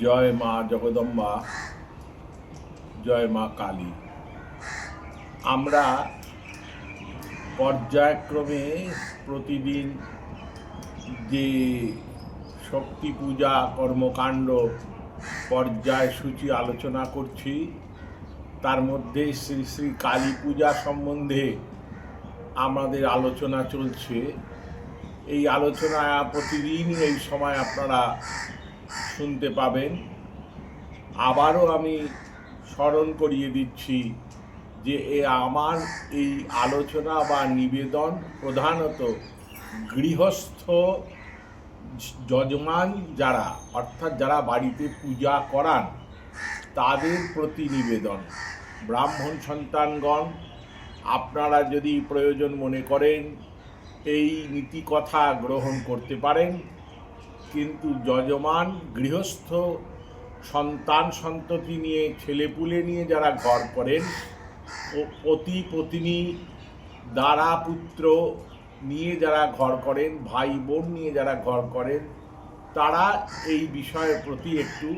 জয় মা জগদম্বা, জয় মা কালী। আমরা পর্যায়ক্রমে প্রতিদিন যে শক্তি পূজা কর্মকাণ্ড পর্যায়সূচি আলোচনা করছি, তার মধ্যে শ্রী শ্রী কালী পূজা সম্বন্ধে আমাদের আলোচনা চলছে। এই আলোচনা প্রতিদিন এই সময় আপনারা শুনতে পাবেন। আবারও আমি স্মরণ করিয়ে দিচ্ছি যে আমার এই আলোচনা বা নিবেদন প্রধানত গৃহস্থ যজমান যারা, অর্থাৎ যারা বাড়িতে পূজা করান তাদের প্রতি নিবেদন। ব্রাহ্মণ সন্তানগণ, আপনারা যদি প্রয়োজন মনে করেন এই নীতিকথা গ্রহণ করতে পারেন, কিন্তু যজমান গৃহস্থ সন্তান সন্ততি নিয়ে, ছেলেপুলে নিয়ে যারা ঘর করেন, ও পতি পত্নী দ্বারা পুত্র নিয়ে যারা ঘর করেন, ভাই বোন নিয়ে যারা ঘর করেন, তারা এই বিষয়ের প্রতি একটু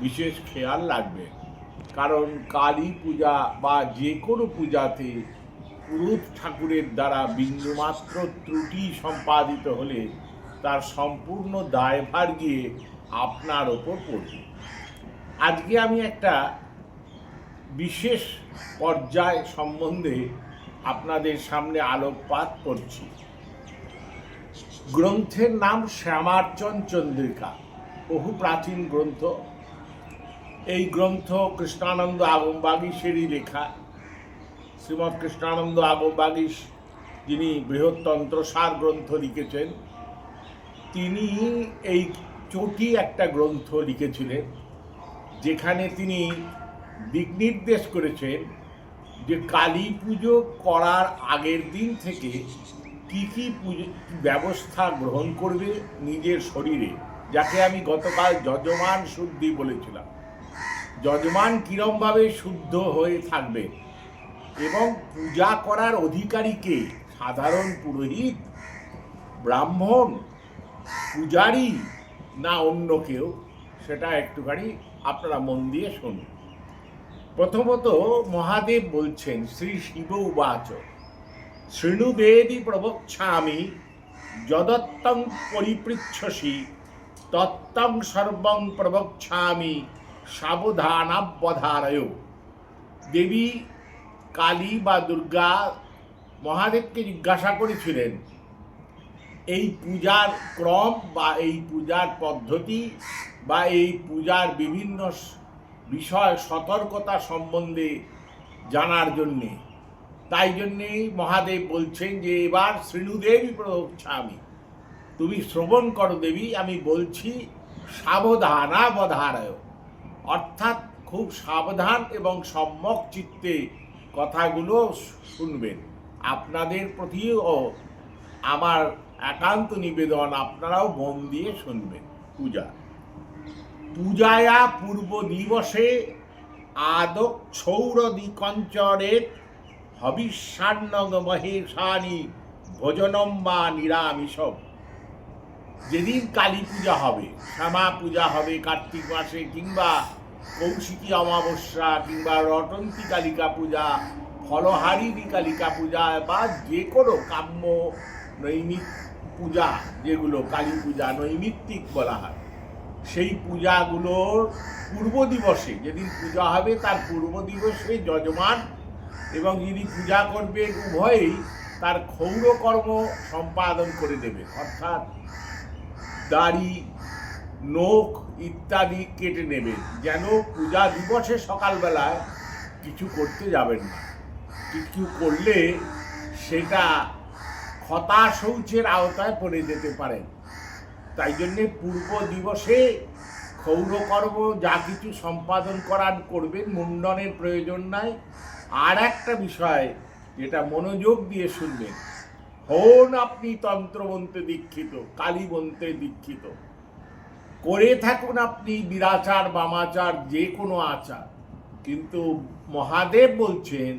বিশেষ খেয়াল রাখবে। কারণ কালী পূজা বা যে কোনো পূজাতে পুরুষ ঠাকুরের দ্বারা বিন্দুমাত্র ত্রুটি সম্পাদিত হলে তার সম্পূর্ণ দায়ভার গিয়ে আপনার ওপর পড়বে। আজকে আমি একটা বিশেষ পর্যায় সম্বন্ধে আপনাদের সামনে আলোকপাত করছি। গ্রন্থের নাম শ্যামার্চন চন্দ্রিকা, বহু প্রাচীন গ্রন্থ। এই গ্রন্থ কৃষ্ণানন্দ আগমবাগীশেরই লেখা। শ্রীমৎ কৃষ্ণানন্দ আগমবাগীশ, যিনি বৃহত্তন্ত্রসার গ্রন্থ লিখেছেন, তিনি এই চটি একটা গ্রন্থ লিখেছিলেন, যেখানে তিনি দিক নির্দেশ করেছেন যে কালী পুজো করার আগের দিন থেকে কি কি ব্যবস্থা গ্রহণ করবে নিজের শরীরে, যাকে আমি গতকাল যজমান শুদ্ধি বলেছিলাম। যজমান কিরমভাবে শুদ্ধ হয়ে থাকবে এবং পূজা করার অধিকারীকে সাধারণ পুরোহিত, ব্রাহ্মণ, পূজারী না অন্য কেউ, সেটা একটুখানি আপনারা মন দিয়ে শুনুন। প্রথমত মহাদেব বলছেন, শ্রী শিব উবাচ শৃণুবেদি প্রবক্ষ্যামি যদত্তং পরিপৃচ্ছসি তত্তং সর্বং প্রবক্ষ্যামি সাবধানাবধারয়। দেবী কালী বা দুর্গা মহাদেবকে জিজ্ঞাসা করেছিলেন এই পূজার ক্রম বা এই পূজার পদ্ধতি বা এই পূজার বিভিন্ন বিষয় সতর্কতা সম্বন্ধে জানার জন্যে। তাই জন্যেই মহাদেব বলছেন যে এবার শ্রীণুদেবী প্রবক্ষ্যামি, তুমি শ্রবণ করো দেবী, আমি বলছি সাবধানাবধারয়, অর্থাৎ খুব সাবধান এবং সম্যক চিত্তে কথাগুলো শুনবেন। আপনাদের প্রতিও আমার একান্ত নিবেদন, আপনারাও মন দিয়ে শুনবেন। পূজায়া পূর্ব দিবসে আদক ছৌরদি কঞ্চরের হবিষ্যান্নগ মহেশানি ভোজনম বা নিরামিষম। যেদিন কালী পূজা হবে, শ্যামা পূজা হবে কার্তিক মাসে, কিংবা কৌশিকী অমাবস্যা, কিংবা রটন্তী কালিকা পূজা, ফলহারিণী কালিকা পূজা, বা যে কোনো কাম্য নৈমিত পূজা, যেগুলো কালী পূজা নৈমিত্তিক বলা হয়, সেই পূজাগুলোর পূর্ব দিবসে, যেদিন পূজা হবে তার পূর্ব দিবসে যজমান এবং যিনি পূজা করবেন উভয়েই তার ক্ষৌরকর্ম সম্পাদন করে দেবে, অর্থাৎ দাড়ি, নখ ইত্যাদি কেটে নেবেন, যেন পূজা দিবসে সকালবেলায় কিছু করতে যাবেন না। কিছু করলে সেটা ক্ষতা শৌচের আওতায় পড়ে যেতে পারেন। তাই জন্যে পূর্ব দিবসে ক্ষৌরকর্ম যা কিছু সম্পাদন করার করবেন, মুন্ডনের প্রয়োজন নাই। আর একটা বিষয় যেটা মনোযোগ দিয়ে শুনবেন, হন আপনি তন্ত্রমন্ত্রে দীক্ষিত, কালী মন্ত্রে দীক্ষিত, করে থাকুন আপনি বিরাচার বামাচার, যে কোনো আচার, কিন্তু মহাদেব বলছেন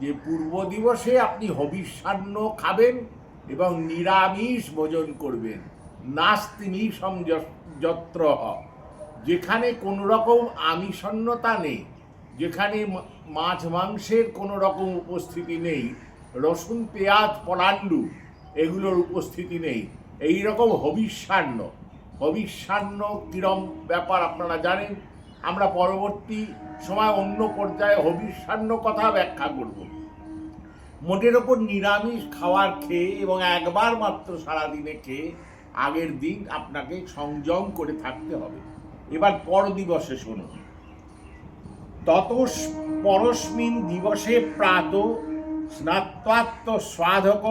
যে পূর্ব দিবসে আপনি হবিষ্যান্ন খাবেন এবং নিরামিষ ভোজন করবেন। নাস্তি নিশম যত্র, যেখানে কোনো রকম আমিষণ্যতা নেই, যেখানে মাছ মাংসের কোনো রকম উপস্থিতি নেই, রসুন পেঁয়াজ পলান্ডু এগুলোর উপস্থিতি নেই, এই রকম হবিষ্যান্ন। হবিষ্যান্ন কিরম ব্যাপার আপনারা জানেন। আমরা পরবর্তী সময় অন্য পর্যায়ে হবিষ্যান্ন কথা ব্যাখ্যা করব। মোটের ওপর নিরামিষ খাবার খেয়ে এবং একবার মাত্র সারাদিনে খেয়ে আগের দিন আপনাকে সংযম করে থাকতে হবে। এবার পর দিবসে শুনুন। তত পরস্মিন দিবসে প্রাত স্নাত্বাত্ম স্বাধক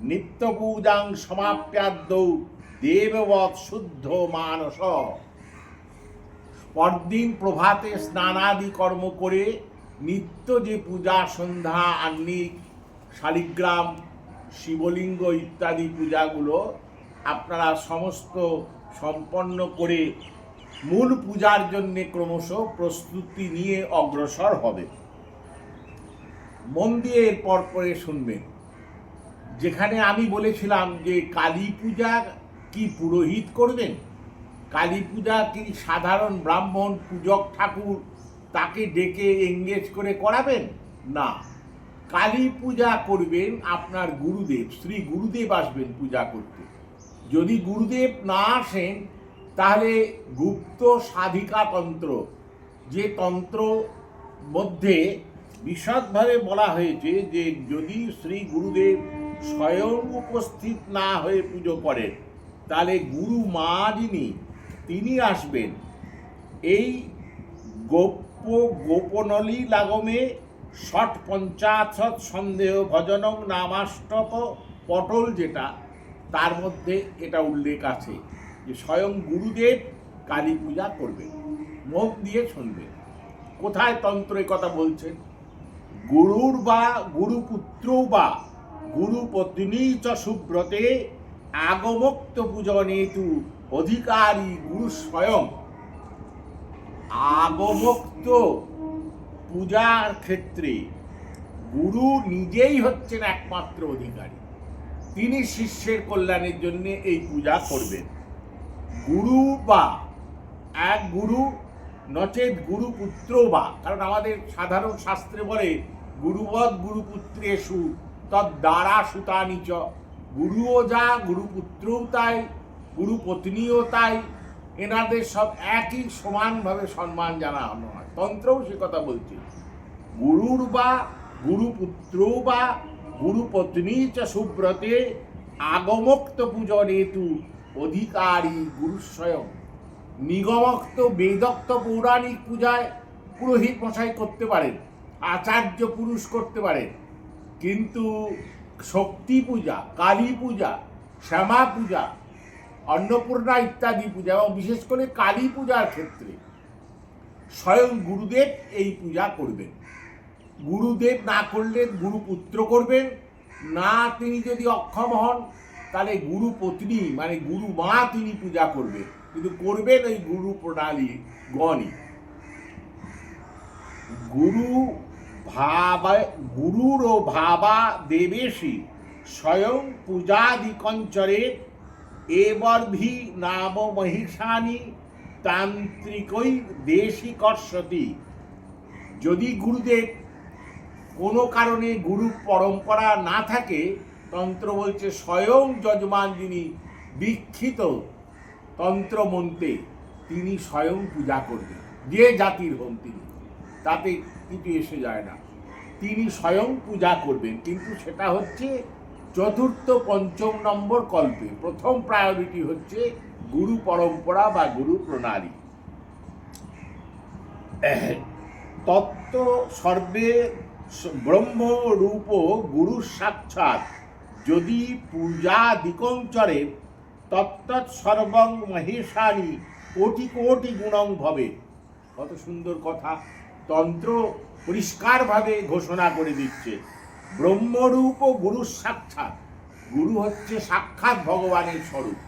নিত্য পূজাং সমাপ্যাদ্যৌ দেববৎ শুদ্ধ মানস। পরদিন প্রভাতে স্নানাদি কর্ম করে নিত্য যে পূজা, সন্ধ্যা, আহ্নিক, শালিগ্রাম, শিবলিঙ্গ ইত্যাদি পূজাগুলো আপনারা সমস্ত সম্পন্ন করে মূল পূজার জন্যে ক্রমশ প্রস্তুতি নিয়ে অগ্রসর হবে। মন দিয়ে এরপর পরে শুনবেন। যেখানে আমি বলেছিলাম যে কালী পূজা কি পুরোহিত করবেন, কালী পূজা কি সাধারণ ব্রাহ্মণ পূজক ঠাকুর তাকে ডেকে এঙ্গেজ করে করাবেন? না, কালী পূজা করবেন আপনার গুরুদেব, শ্রী গুরুদেব আসবেন পূজা করতে। যদি গুরুদেব না আসেন তাহলে গুপ্ত সাধিকা তন্ত্র, যে তন্ত্র মধ্যে বিশদভাবে বলা হয়েছে যে যদি শ্রী গুরুদেব স্বয়ং উপস্থিত না হয়ে পুজো করেন তাহলে গুরু মা যিনি তিনি আসবেন। এই গোপনলী লাগমে ষট পঞ্চাশৎ সন্দেহ ভজনং নামাষ্টপ পটল, যেটা তার মধ্যে এটা উল্লেখ আছে যে স্বয়ং গুরুদেব কালী পূজা করবেন। মুখ দিয়ে শুনবেন। কোথায় তন্ত্র কথা বলছেন? গুরুর বা গুরুপুত্র বা গুরুপত্নী চ সুব্রতে আগমোক্ত পূজনেতু অধিকারী গুরু স্বয়ং। আগমোক্ত পূজার ক্ষেত্রে গুরু নিজেই হচ্ছেন একমাত্র অধিকারী। তিনি শিষ্যের কল্যাণের জন্য এই পূজা করবেন। গুরু বা এক গুরু নচেত গুরুপুত্র বা, কারণ আমাদের সাধারণ শাস্ত্রে বলে গুরুবৎ গুরুপুত্রেষু তদ দ্বারা সুতানি চ। গুরুও যা, গুরুপুত্রও তাই, গুরুপত্নীও তাই, এনাদের সব একই সমানভাবে সম্মান জানানো হয়। তন্ত্রও সে কথা বলছে। গুরুর বা গুরুপুত্র বা গুরুপত্নী চ সুব্রতে আগমোক্ত পূজনেতু অধিকারী গুরু স্বয়ং। নিগমোক্ত বেদোক্ত পৌরাণিক পূজায় পুরোহিত মশাই করতে পারেন, আচার্য পুরুষ করতে পারেন, কিন্তু শক্তি পূজা, কালী পূজা, শ্যামা পূজা, অন্নপূর্ণা ইত্যাদি পূজা এবং বিশেষ করে কালী পূজার ক্ষেত্রে স্বয়ং গুরুদেব এই পূজা করবেন। গুরুদেব না করলে গুরুপুত্র করবেন, না তিনি যদি অক্ষম হন তাহলে গুরুপত্নী মানে গুরু মা তিনি পূজা করবেন, কিন্তু করবেন ওই গুরু প্রণালী গণই। গুরুর ও ভাবা দেবেশী স্বয়ং পূজাদি কঞ্চরে এবর্ভি নাম মহিষানি তান্ত্রিকই দেশি কর্ষতি। যদি গুরুদেব কোনো কারণে গুরু পরম্পরা না থাকে, তন্ত্র বলছে স্বয়ং যজমান যিনি দীক্ষিত তন্ত্রমন্ত্রে তিনি স্বয়ং পূজা করবেন, যে জাতির হন তিনি, তাতে কিছু এসে যায় না, তিনি স্বয়ং পূজা করবেন। কিন্তু সেটা হচ্ছে চতুর্থ পঞ্চম নম্বর কল্পে। প্রথম প্রায়োরিটি হচ্ছে গুরু পরম্পরা বা গুরু প্রণালী। তত্ত্ব সর্বে ব্রহ্মরূপ গুরু সাক্ষাৎ যদি পূজা দিকঞ্চরে তত্তৎ সর্বং মহেশানি কোটি কোটি গুণং ভবে। কত সুন্দর কথা! তন্ত্র পরিষ্কারভাবে ঘোষণা করে দিচ্ছে ব্রহ্মরূপ গুরু সাক্ষাৎ। গুরু হচ্ছে সাক্ষাৎ ভগবানের স্বরূপ।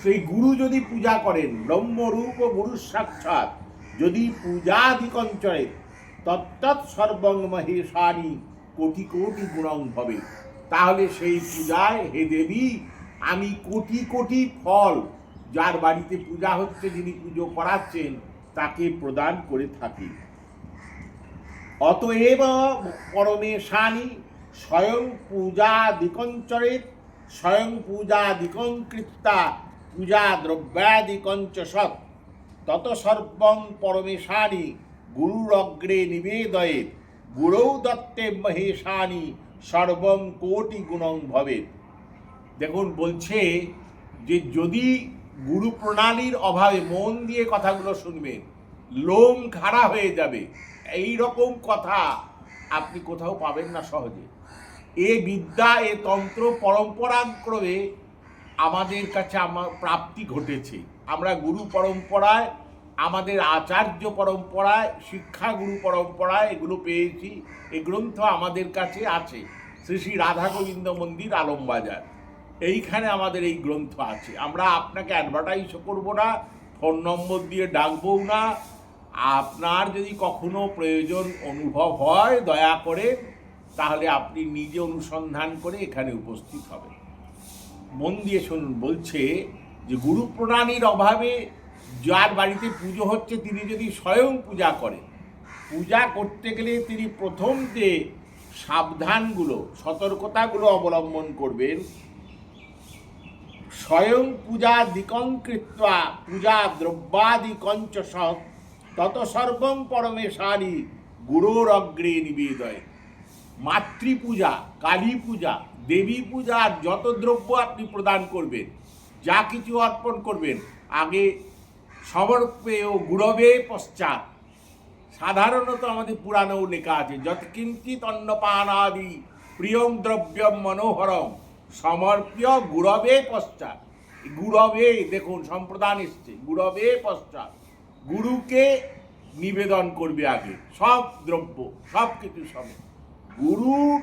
সেই গুরু যদি পূজা করেন, ব্রহ্মরূপ গুরু সাক্ষাৎ যদি পূজাদিকঞ্চরে তত্তৎ সর্বং মহেশানি কোটি কোটি গুণং ভবে, তাহলে সেই পূজায় হে দেবী আমি কোটি কোটি ফল যার বাড়িতে পূজা হচ্ছে, যিনি পুজো করাচ্ছেন, তাকে প্রদান করে থাকি। অতএব পরমেশানি স্বয়ং পূজাদিকঞ্চরেত, স্বয়ং পূজাদিকং কৃত্বা পূজা দ্রব্যাদিকঞ্চ সৎ তত সর্বং পরমেশানি গুরুরগ্রে নিবেদয়েত, গুরৌ দত্তে মহেশানি সর্বং কোটি গুণং ভবেত। দেখুন বলছে যে যদি গুরু প্রণালীর অভাবে, মন দিয়ে কথাগুলো শুনবেন, লোম খাড়া হয়ে যাবে, এই রকম কথা আপনি কোথাও পাবেন না সহজে। এ বিদ্যা, এ তন্ত্র পরম্পরাক্রমে আমাদের কাছে আমার প্রাপ্তি ঘটেছে। আমরা গুরু পরম্পরায়, আমাদের আচার্য পরম্পরায়, শিক্ষাগুরু পরম্পরায় এগুলো পেয়েছি। এই গ্রন্থ আমাদের কাছে আছে। শ্রী শ্রী রাধা গোবিন্দ মন্দির, আলমবাজার, এইখানে আমাদের এই গ্রন্থ আছে। আমরা আপনাকে অ্যাডভার্টাইজ করব না, ফোন নম্বর দিয়ে ডাকবও না। আপনার যদি কখনো প্রয়োজন অনুভব হয়, দয়া করে তাহলে আপনি নিজে অনুসন্ধান করে এখানে উপস্থিত হবেন। মন দিয়ে শুনুন, বলছে যে গুরু প্রণালীর অভাবে যার বাড়িতে পুজো হচ্ছে, তিনি যদি স্বয়ং পূজা করেন, পূজা করতে গেলে তিনি প্রথম যে সাবধানগুলো, সতর্কতাগুলো অবলম্বন করবেন, স্বয়ং পূজা দিকং কৃত্বা পূজা দ্রব্যাদিকঞ্চ সৎ তত সর্বং পরমেশানি গুরুর অগ্রে নিবেদয়। মাতৃপূজা, কালী পূজা, দেবী পূজার যত দ্রব্য আপনি প্রদান করবেন, যা কিছু অর্পণ করবেন, আগে সমর্পেয় গুরবে পশ্চাৎ। সাধারণত আমাদের পুরাণেও লেখা আছে, যত কিঞ্চিত অন্নপানাদি প্রিয়ং দ্রব্যম মনোহরম সমর্প্য গুরবে পশ্চাৎ। গুরবে, দেখুন সম্প্রদান এসছে, গুরবে পশ্চাৎ, গুরুকে নিবেদন করবে আগে সব দ্রব্য, সব কিছু সমেত। গুরুর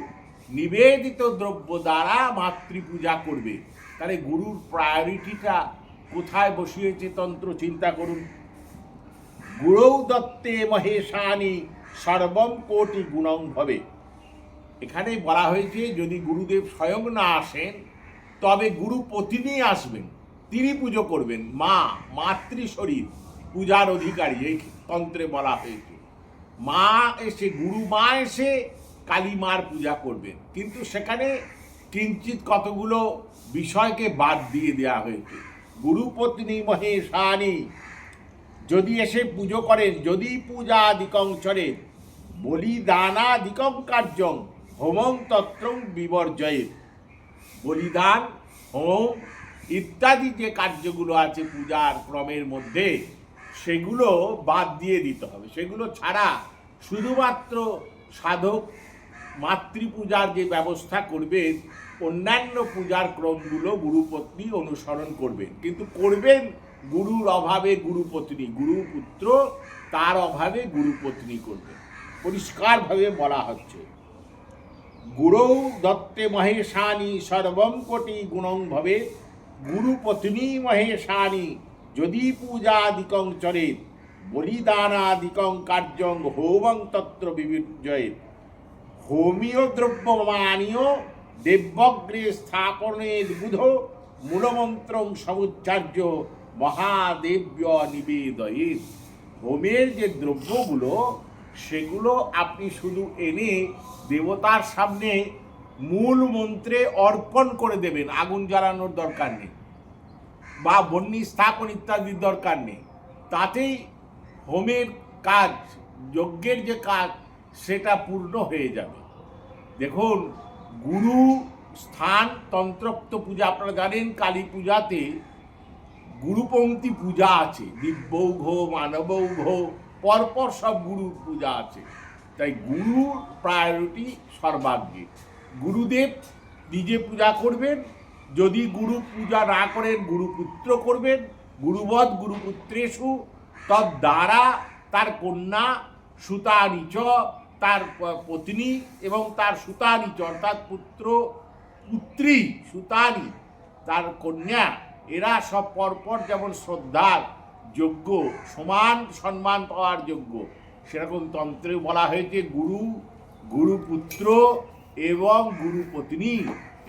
নিবেদিত দ্রব্য দ্বারা মাতৃপূজা করবে। তাহলে গুরুর প্রায়োরিটিটা কোথায় বসিয়েছে তন্ত্র, চিন্তা করুন। গুরৌ দত্তে মহেশানি সর্বম কোটি গুণং ভবে। এখানে বলা হয়েছে যদি গুরুদেব স্বয়ং না আসেন, তবে গুরু পত্নী আসবেন, তিনি পুজো করবেন। মা, মাতৃ শরীর পূজার অধিকারী, এই তন্ত্রে বলা হয়েছে। মা এসে, গুরু মা এসে কালী মার পূজা করবেন, কিন্তু সেখানে কিঞ্চিত কতগুলো বিষয়কে বাদ দিয়ে দেওয়া হয়েছে। গুরুপত্নী মহেশানি যদি এসে পুজো করেন, যদি পূজাদিকং চরে বলিদানাদিকং কার্যং হোমং তত্রং বিবর্জয়েত। বলিদান, হোম ইত্যাদি যে কার্যগুলো আছে পূজার ক্রমের মধ্যে, সেগুলো বাদ দিয়ে দিতে হবে। সেগুলো ছাড়া শুধুমাত্র সাধক মাতৃপূজার যে ব্যবস্থা করবেন, অন্যান্য পূজার ক্রমগুলো গুরুপত্নী অনুসরণ করবেন। কিন্তু করবেন গুরুর অভাবে গুরুপত্নী, গুরুপুত্র তার অভাবে গুরুপত্নী করবেন। পরিষ্কারভাবে বলা হচ্ছে, গুরৌ দত্তে মহেশানি সর্বং কোটি গুণং ভবে, গুরুপত্নী মহেশানি যদি পূজাদিকং চরেত বলিদানাদিকং কার্যং হোমং তত্র বিবির্জয়েত। হোমীয় দ্রব্যমানীয় দেবগ্রে স্থাপনের বুধ মূলমন্ত্রং সমুচ্চার্য মহাদেব্য নিবেদয়েত। হোমের যে দ্রব্যগুলো, সেগুলো আপনি শুধু এনে দেবতার সামনে মূল মন্ত্রে অর্পণ করে দেবেন। আগুন জ্বালানোর দরকার নেই, বা বহ্নি স্থাপন ইত্যাদির দরকার নেই। তাতেই হোমের কাজ, যজ্ঞের যে কাজ, সেটা পূর্ণ হয়ে যাবে। দেখুন, গুরু স্থান তন্ত্রোক্ত পূজা, আপনারা জানেন কালী পূজাতে গুরুপঙ্ক্তি পূজা আছে, দিব্যৌঘ, মানবৌঘ, পরপর সব গুরুর পূজা আছে। তাই গুরুর প্রায়োরিটি সর্বাগ্রে। গুরুদেব নিজে পূজা করবেন, যদি গুরু পূজা না করেন গুরুপুত্র করবেন। গুরুবৎ গুরুপুত্রেষু তদ দ্বারা তার কন্যা সুতানিচ, তার পত্নী এবং তার সুতানিচ অর্থাৎ পুত্র পুত্রী, সুতানি তার কন্যা, এরা সব পরপর যেমন শ্রদ্ধার যোগ্য, সমান সম্মান পাওয়ার যোগ্য, সেরকম তন্ত্রে বলা হয়েছে গুরু, গুরুপুত্র এবং গুরুপত্নী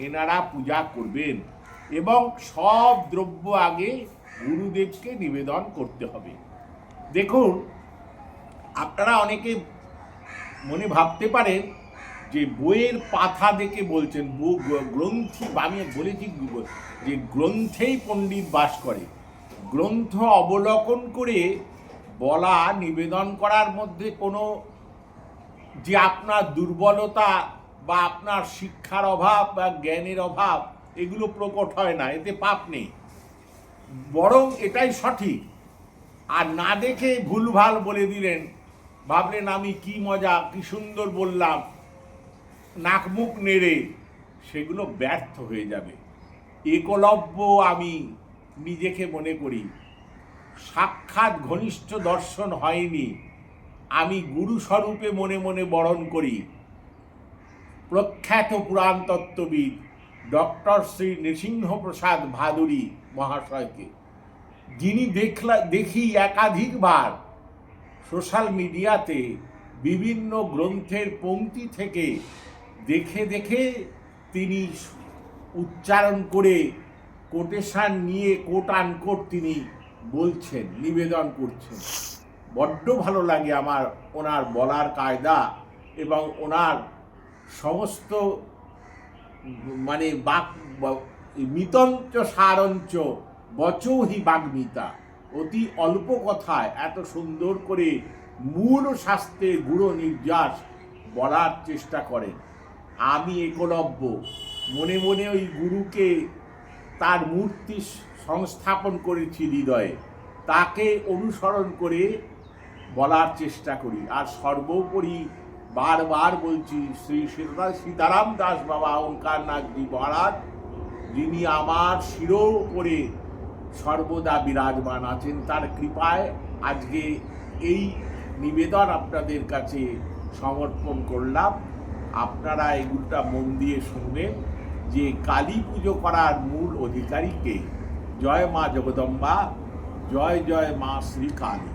এনারা পূজা করবেন। এবং সব দ্রব্য আগে গুরুদেবকে নিবেদন করতে হবে। দেখুন, আপনারা অনেকে মনে ভাবতে পারেন যে বইয়ের পাতা দেখে বলছেন, গ্রন্থি, আমি বলেছি যে গ্রন্থেই পণ্ডিত বাস করে। গ্রন্থ অবলোকন করে বলা, নিবেদন করার মধ্যে কোনো যে আপনার দুর্বলতা বা আপনার শিক্ষার অভাব বা জ্ঞানের অভাব এগুলো প্রকট হয় না, এতে পাপ নেই, বরং এটাই সঠিক। আর না দেখে ভুলভাল বলে দিলেন, ভাবলেন আমি কি মজা, কি সুন্দর বললাম, নাক মুখ নেড়ে, সেগুলো ব্যর্থ হয়ে যাবে। একলব্য আমি নিজেকে মনে করি, সাক্ষাৎ ঘনিষ্ঠ দর্শন হয়নি, আমি গুরুস্বরূপে মনে মনে বরণ করি প্রখ্যাত পুরাণ তত্ত্ববিদ ডক্টর শ্রী নৃসিংহপ্রসাদ ভাদুরী মহাশয়কে, যিনি দেখি একাধিকবার সোশ্যাল মিডিয়াতে বিভিন্ন গ্রন্থের পংক্তি থেকে দেখে দেখে তিনি উচ্চারণ করে কোটেশন নিয়ে কোট আনকোট তিনি বলছেন, নিবেদন করছেন। বড্ড ভালো লাগে আমার ওনার বলার কায়দা এবং ওনার সমস্ত মানে মিতঞ্চ সারঞ্চ বচৌহি বাগ্মিতা, অতি অল্প কথায় এত সুন্দর করে মূল শাস্ত্রে গুরু নির্যাস বলার চেষ্টা করেন। আমি একলব্য মনে মনে ওই গুরুকে তার মূর্তি সংস্থাপন করেছি হৃদয়ে, তাকে অনুসরণ করে বলার চেষ্টা করি। আর সর্বোপরি বারবার বলছি, শ্রী সীতারাম দাস বাবা ওঙ্কারনাথজি মহারাজ, যিনি আমার শিরোর উপরে সর্বদা বিরাজমান আছেন, তার কৃপায় আজকে এই নিবেদন আপনাদের কাছে সমর্পণ করলাম। আপনারা এগুলোটা মন দিয়ে শুনবেন যে কালী পুজো করার মূল অধিকারীকে। জয় মা জগদম্বা, জয় জয় মা শ্রী কালী।